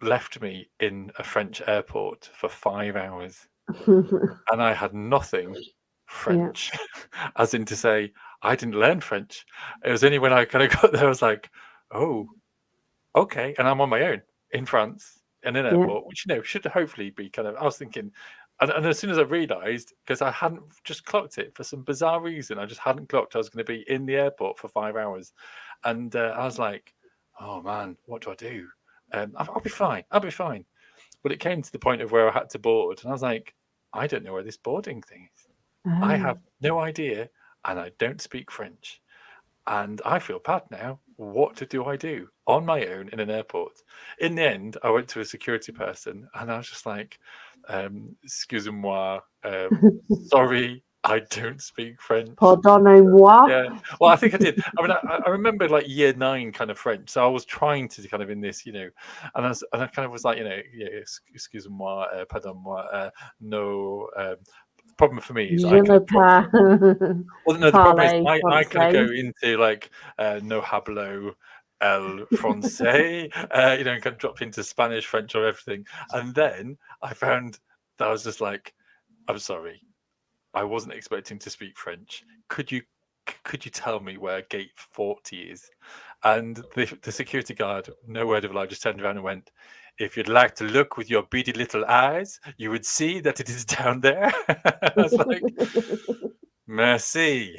left me in a French airport for 5 hours, and I had nothing French, as in to say I didn't learn French. It was only when I kind of got there, I was like, oh, okay, and I'm on my own in France in an airport, which should hopefully be kind of. I was thinking, and as soon as I realised, because I hadn't just clocked it for some bizarre reason, I just hadn't clocked I was going to be in the airport for 5 hours, and I was like, oh man, what do I do? I'll be fine. I'll be fine. But it came to the point of where I had to board, and I was like, I don't know where this boarding thing is. I have no idea, and I don't speak French. And I feel bad now. What do I do on my own in an airport? In the end, I went to a security person, and I was just like, excusez-moi, sorry, I don't speak French. Pardonnez-moi. Yeah, well, I think I did. I mean, I remember like year 9 kind of French, so I was trying to kind of in this, and I kind of was like, excuse-moi, pardon-moi, no. The problem for me is I kind of drop. Well, no, the problem is I kind of go into like no hablo el francais, and kind of drop into Spanish, French, or everything, and then I found that I was just like, I'm sorry, I wasn't expecting to speak French. Could you tell me where gate 40 is? And the security guard, no word of a lie, just turned around and went, if you'd like to look with your beady little eyes, you would see that it is down there. I was like, merci.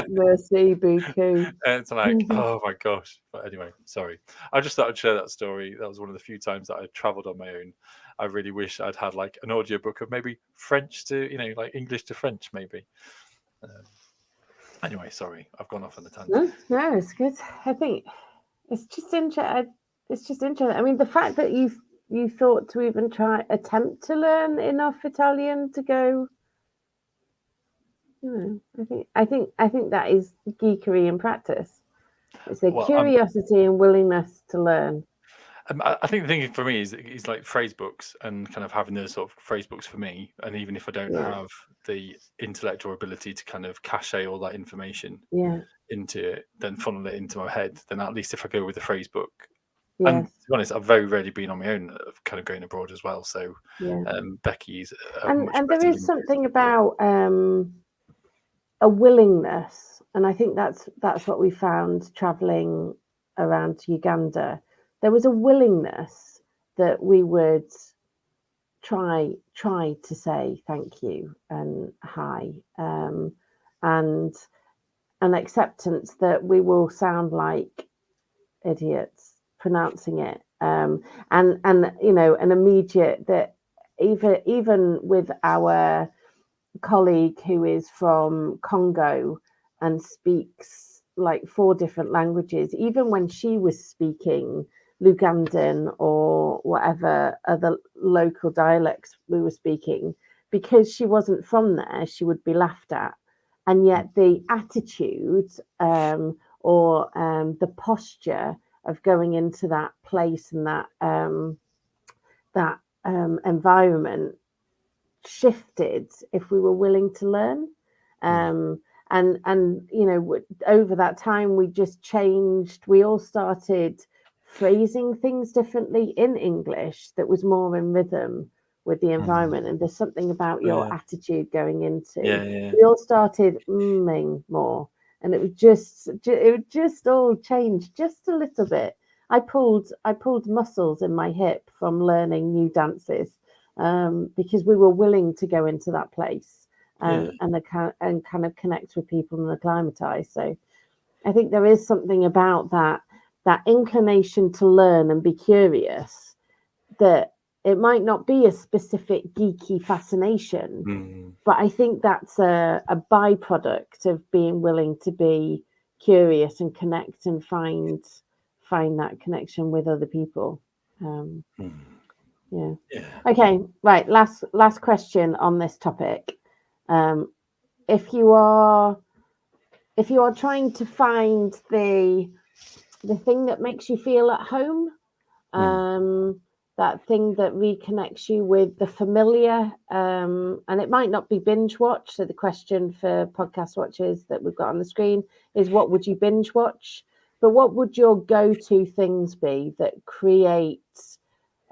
Merci beaucoup. And it's like, oh my gosh. But anyway, sorry. I just thought I'd share that story. That was one of the few times that I traveled on my own. I really wish I'd had like an audiobook of maybe French to, like English to French, maybe. Anyway, sorry, I've gone off on a tangent. No, it's good. I think it's just interesting. I mean, the fact that you thought to even attempt to learn enough Italian to go. I think that is geekery in practice. It's a curiosity and willingness to learn. I think the thing for me is like phrase books and kind of having those sort of phrase books for me. And even if I don't have the intellect or ability to kind of cache all that information into it, then funnel it into my head, then at least if I go with the phrase book. Yes. And to be honest, I've very rarely been on my own, kind of going abroad as well. So Becky's and there is something about a willingness, and I think that's what we found traveling around to Uganda. There was a willingness that we would try to say thank you and hi, and an acceptance that we will sound like idiots pronouncing it, and an immediate that even with our colleague who is from Congo and speaks like 4 different languages, even when she was speaking Lugandan or whatever other local dialects we were speaking, because she wasn't from there, she would be laughed at. And yet the attitude or the posture of going into that place and that environment shifted if we were willing to learn. And over that time we just changed. We all started phrasing things differently in English that was more in rhythm with the environment. And there's something about your attitude going into. We all started more, and it would just all change just a little bit. I pulled muscles in my hip from learning new dances, because we were willing to go into that place and kind of connect with people and acclimatize. So I think there is something about that inclination to learn and be curious, that it might not be a specific geeky fascination, but I think that's a byproduct of being willing to be curious and connect and find that connection with other people. Yeah. Okay, right. Last question on this topic. If you are trying to find the thing that makes you feel at home, that thing that reconnects you with the familiar, and it might not be binge watch. So the question for podcast watchers that we've got on the screen is, what would you binge watch? But what would your go-to things be that create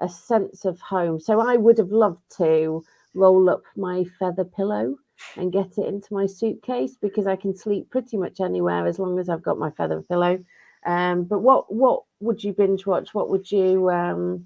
a sense of home? So I would have loved to roll up my feather pillow and get it into my suitcase, because I can sleep pretty much anywhere as long as I've got my feather pillow. But what would you binge watch? What would you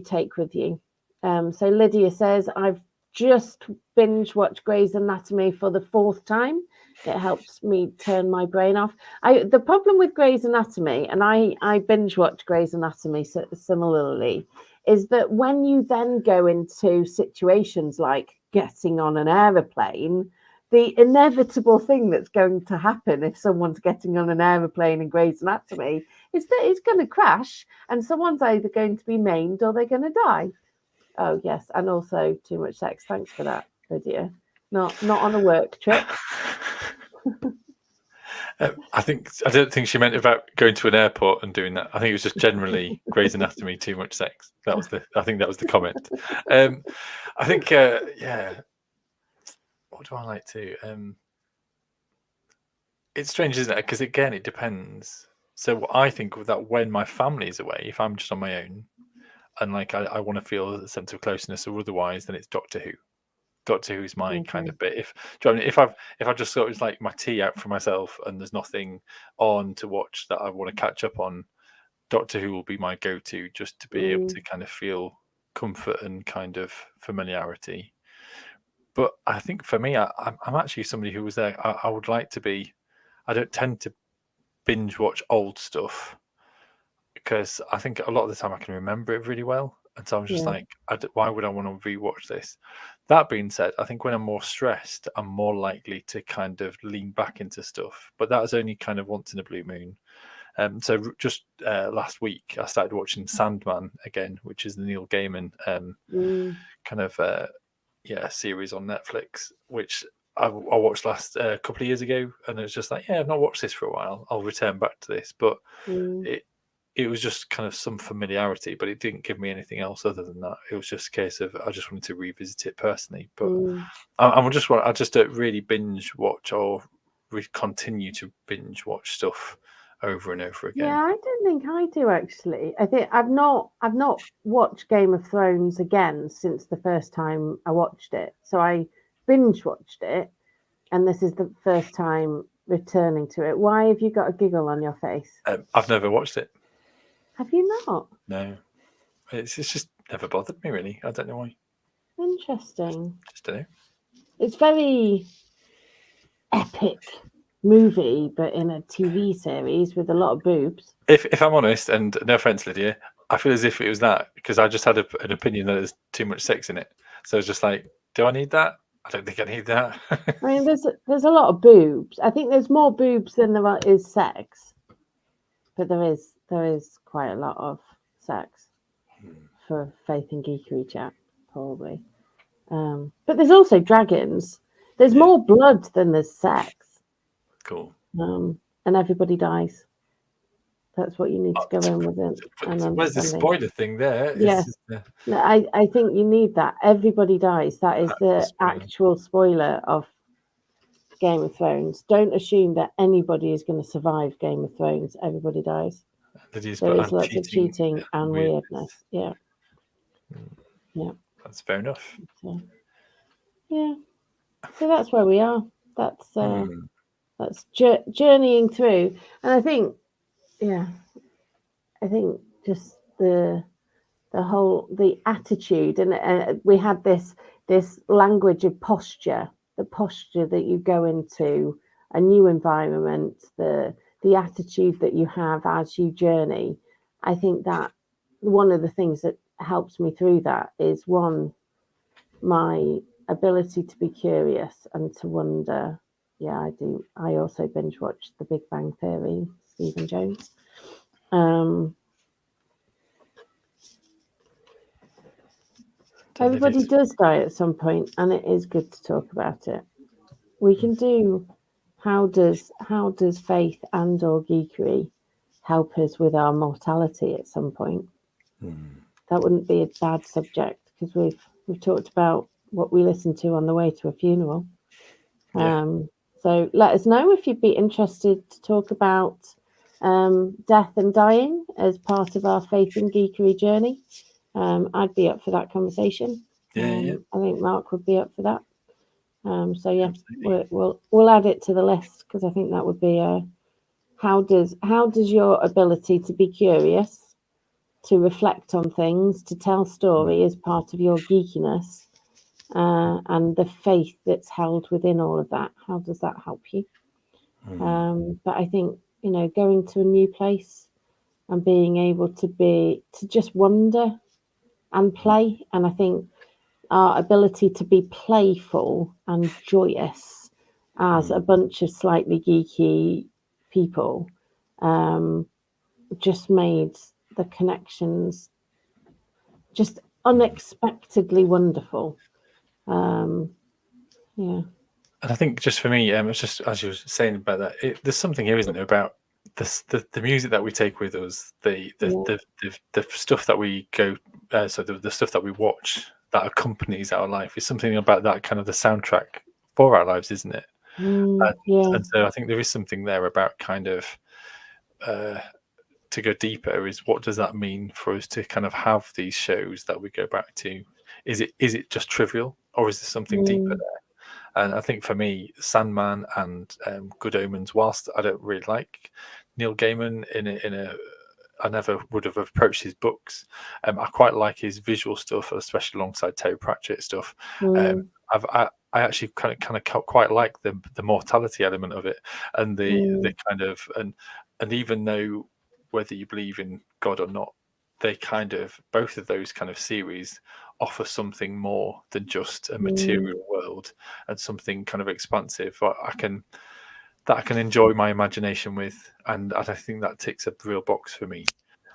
take with you? So Lydia says, I've just binge watched Grey's Anatomy for the 4th time. It helps me turn my brain off. The problem with Grey's Anatomy, and I binge watch Grey's Anatomy similarly, is that when you then go into situations like getting on an aeroplane, the inevitable thing that's going to happen if someone's getting on an aeroplane in Grey's Anatomy is that it's going to crash, and someone's either going to be maimed or they're going to die. Oh, yes, and also too much sex. Thanks for that, Lydia. Not on a work trip. I don't think she meant about going to an airport and doing that. I think it was just generally Grey's Anatomy, too much sex. I think that was the comment. I think, what do I like to? It's strange, isn't it? Because again, it depends. So I think that when my family's away, if I'm just on my own, and like I want to feel a sense of closeness, or otherwise, then it's Doctor Who. Doctor Who's my kind of bit. If I've just sort of like my tea out for myself and there's nothing on to watch that I want to catch up on, Doctor Who will be my go-to, just to be able to kind of feel comfort and kind of familiarity. But I think for me, I'm actually somebody who was there. I would like to be. I don't tend to binge watch old stuff because I think a lot of the time I can remember it really well. And so I'm just like, why would I want to rewatch this? That being said, I think when I'm more stressed, I'm more likely to kind of lean back into stuff. But that is only kind of once in a blue moon. So just last week, I started watching Sandman again, which is the Neil Gaiman kind of series on Netflix, which I watched last a couple of years ago, and it was just like, I've not watched this for a while. I'll return back to this, but it was just kind of some familiarity, but it didn't give me anything else other than that. It was just a case of I just wanted to revisit it personally. But I just don't really binge watch or continue to binge watch stuff over and over again. Yeah, I don't think I do actually. I think I've not watched Game of Thrones again since the first time I watched it. So I binge watched it, and this is the first time returning to it. Why have you got a giggle on your face? I've never watched it. Have you not? No, it's just never bothered me really. I don't know why. Interesting. Just don't know. It's very epic movie, but in a TV series with a lot of boobs. If I'm honest, and no offense, Lydia, I feel as if it was that because I just had an opinion that there's too much sex in it. So it's just like, do I need that? I don't think I need that. I mean, there's a lot of boobs. I think there's more boobs than there is sex, but there is quite a lot of sex for Faith and Geekery chat, probably. But there's also dragons. There's more blood than there's sex. Cool. And everybody dies. That's what you need to go in with it. Where's the spoiler thing there? Yes. No, I think you need that. Everybody dies. That is the actual spoiler of Game of Thrones. Don't assume that anybody is going to survive Game of Thrones. Everybody dies. There is lots of cheating and weirdness. Yeah. Yeah. That's fair enough. So, yeah. So that's where we are. That's journeying through. And I think just the whole attitude, and we had this language of posture, the posture that you go into a new environment, the attitude that you have as you journey. I think that one of the things that helps me through that is, one, my ability to be curious and to wonder. Yeah, I do. I also binge watch The Big Bang Theory, Stephen Jones. Everybody does die at some point, and it is good to talk about it. We can do how does faith and or geekery help us with our mortality at some point? That wouldn't be a bad subject, because we've talked about what we listen to on the way to a funeral. So let us know if you'd be interested to talk about death and dying as part of our faith and geekery journey. I'd be up for that conversation. I think Mark would be up for that. So yeah, we'll add it to the list, because I think that would be how does your ability to be curious, to reflect on things, to tell story as part of your geekiness, and the faith that's held within all of that, how does that help you? But I think, going to a new place and being able to just wonder and play, and I think our ability to be playful and joyous as a bunch of slightly geeky people just made the connections just unexpectedly wonderful. And I think just for me, it's just as you were saying about that, there's something here, isn't there, about the music that we take with us, the stuff that we go, so the stuff that we watch that accompanies our life, is something about that kind of the soundtrack for our lives, isn't it? And so I think there is something there about kind of to go deeper, is what does that mean for us to kind of have these shows that we go back to? Is it just trivial, or is there something deeper there? And I think for me, Sandman and Good Omens, whilst I don't really like Neil Gaiman I never would have approached his books. I quite like his visual stuff, especially alongside Terry Pratchett stuff. I actually kind of quite like the mortality element of it, and the kind of and even though whether you believe in God or not, they kind of, both of those kind of series offer something more than just a material world, and something kind of expansive I can enjoy my imagination with, and I think that ticks a real box for me.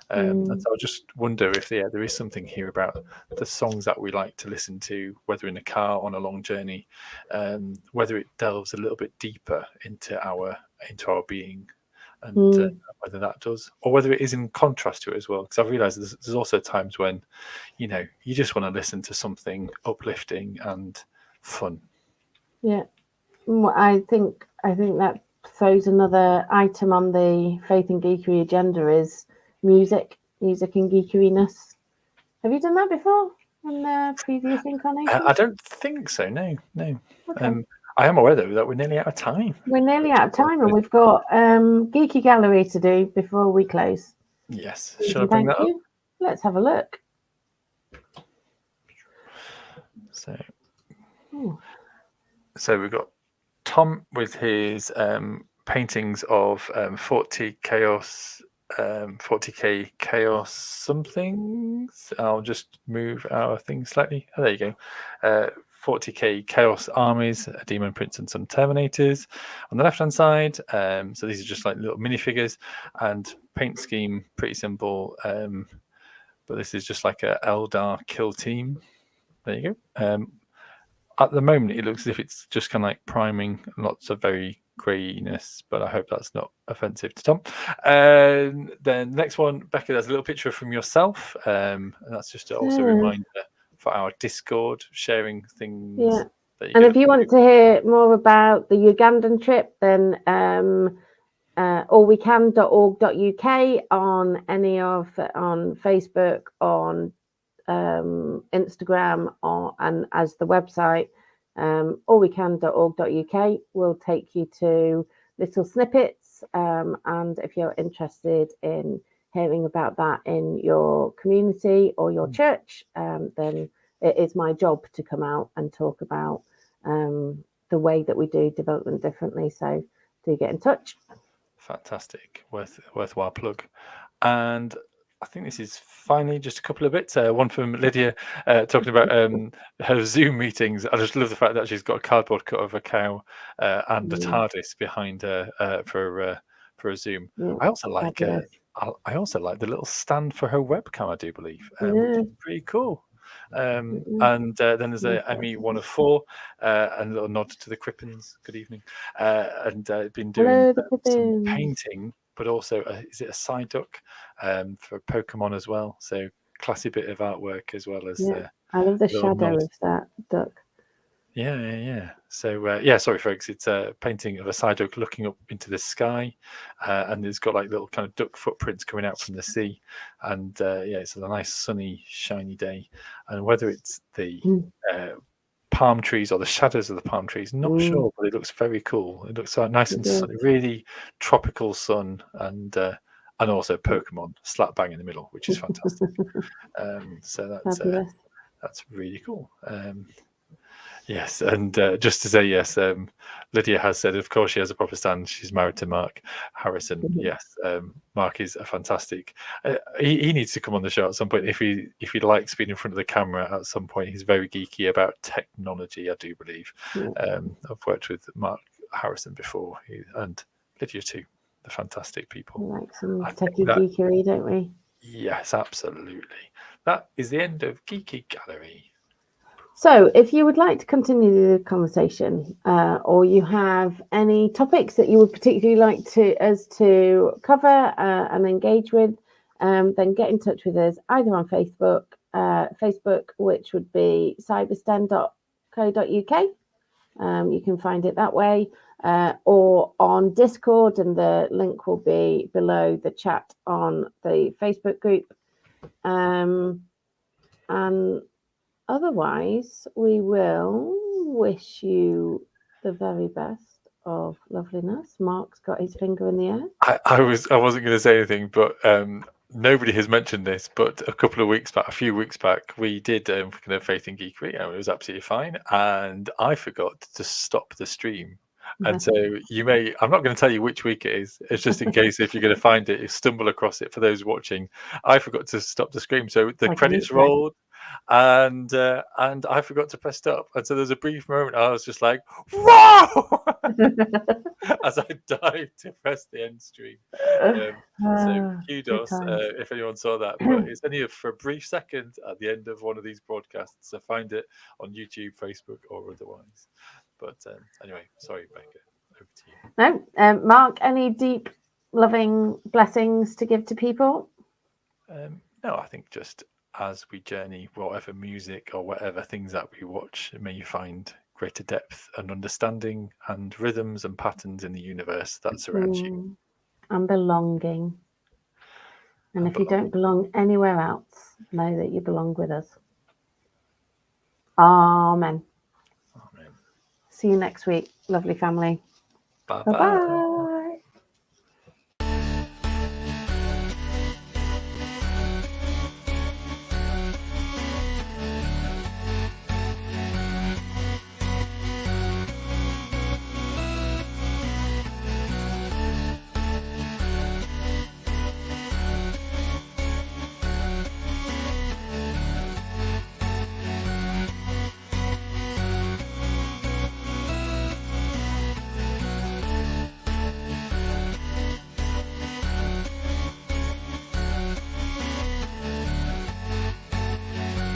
And so I just wonder if there is something here about the songs that we like to listen to, whether in a car on a long journey, whether it delves a little bit deeper into our being, and whether that does, or whether it is in contrast to it as well. Because I've realised there's also times when, you just want to listen to something uplifting and fun. Yeah, I think that throws another item on the faith and geekery agenda, is music and geekeriness. Have you done that before in the previous incarnation? I don't think so. No. Okay. I am aware though that we're nearly out of time. We're nearly out of time, and we've got Geeky Gallery to do before we close. Yes. Should I bring that up? Let's have a look. So we've got Tom with his paintings of 40 40k chaos somethings. I'll just move our thing slightly. Oh, there you go. 40k chaos armies, a demon prince and some terminators on the left hand side. So these are just like little minifigures, and paint scheme pretty simple, but this is just like a Eldar kill team. There you go. At the moment it looks as if it's just kind of like priming, lots of very grayness, but I hope that's not offensive to Tom. And then the next one, Becca, there's a little picture from yourself, and that's just also a reminder for our Discord, sharing things. Yeah. And if you want to hear more about the Ugandan trip, then allwecan.org.uk on Facebook, on Instagram, and as the website, allwecan.org.uk will take you to little snippets, and if you're interested in hearing about that in your community or your church, then it is my job to come out and talk about the way that we do development differently. So do get in touch. Fantastic, worthwhile plug. And I think this is finally just a couple of bits. One from Lydia talking about her Zoom meetings. I just love the fact that she's got a cardboard cut of a cow and a TARDIS behind her for a Zoom. Yeah, I also like fabulous. I also like the little stand for her webcam, I do believe, which Yeah. is pretty cool. And then there's a Emmy 1 of 4, and a little nod to the Crippins. Good evening. And been doing Hello, the some Crippins. painting, but also is it a side duck for Pokemon as well? So classy bit of artwork as well as. I love the little shadow nod. of that duck. Yeah. So sorry, folks. It's a painting of a side duck looking up into the sky, and it's got like little kind of duck footprints coming out from the sea. And it's a nice sunny, shiny day. And whether it's the palm trees or the shadows of the palm trees, not sure, but it looks very cool. It looks nice and sunny, really tropical sun, and also Pokemon slap bang in the middle, which is fantastic. So that's really cool. Yes, and just to say yes, Lydia has said, of course, she has a proper stand. She's married to Mark Harrison. Yes, Mark is a fantastic. He needs to come on the show at some point if he likes being in front of the camera. At some point, he's very geeky about technology, I do believe. I've worked with Mark Harrison before, and Lydia too. They're fantastic people. We like some techie geekery, don't we? Yes, absolutely. That is the end of Geeky Gallery. So if you would like to continue the conversation, or you have any topics that you would particularly like us to cover and engage with, then get in touch with us either on Facebook, which would be cybersten.co.uk. You can find it that way, or on Discord, and the link will be below the chat on the Facebook group. And otherwise, we will wish you the very best of loveliness. Mark's got his finger in the air. I wasn't going to say anything, but nobody has mentioned this. But a few weeks back, we did kind of Faith in Geekery, and it was absolutely fine. And I forgot to stop the stream. And so I'm not going to tell you which week it is. It's just in case if you're going to find it, you stumble across it. For those watching, I forgot to stop the stream. So the credits rolled. And I forgot to press stop, and so there's a brief moment I was just like, "Whoa!" as I dived to press the end stream. So kudos if anyone saw that, but it's only for a brief second at the end of one of these broadcasts. So find it on YouTube, Facebook, or otherwise. But anyway, sorry, Becca, over to you. No, Mark, any deep, loving blessings to give to people? No, I think just as we journey, whatever music or whatever things that we watch, may you find greater depth and understanding and rhythms and patterns in the universe that surrounds you. And belonging. And if you don't belong anywhere else, know that you belong with us. Amen. Amen. See you next week, lovely family. Bye-bye. Bye-bye.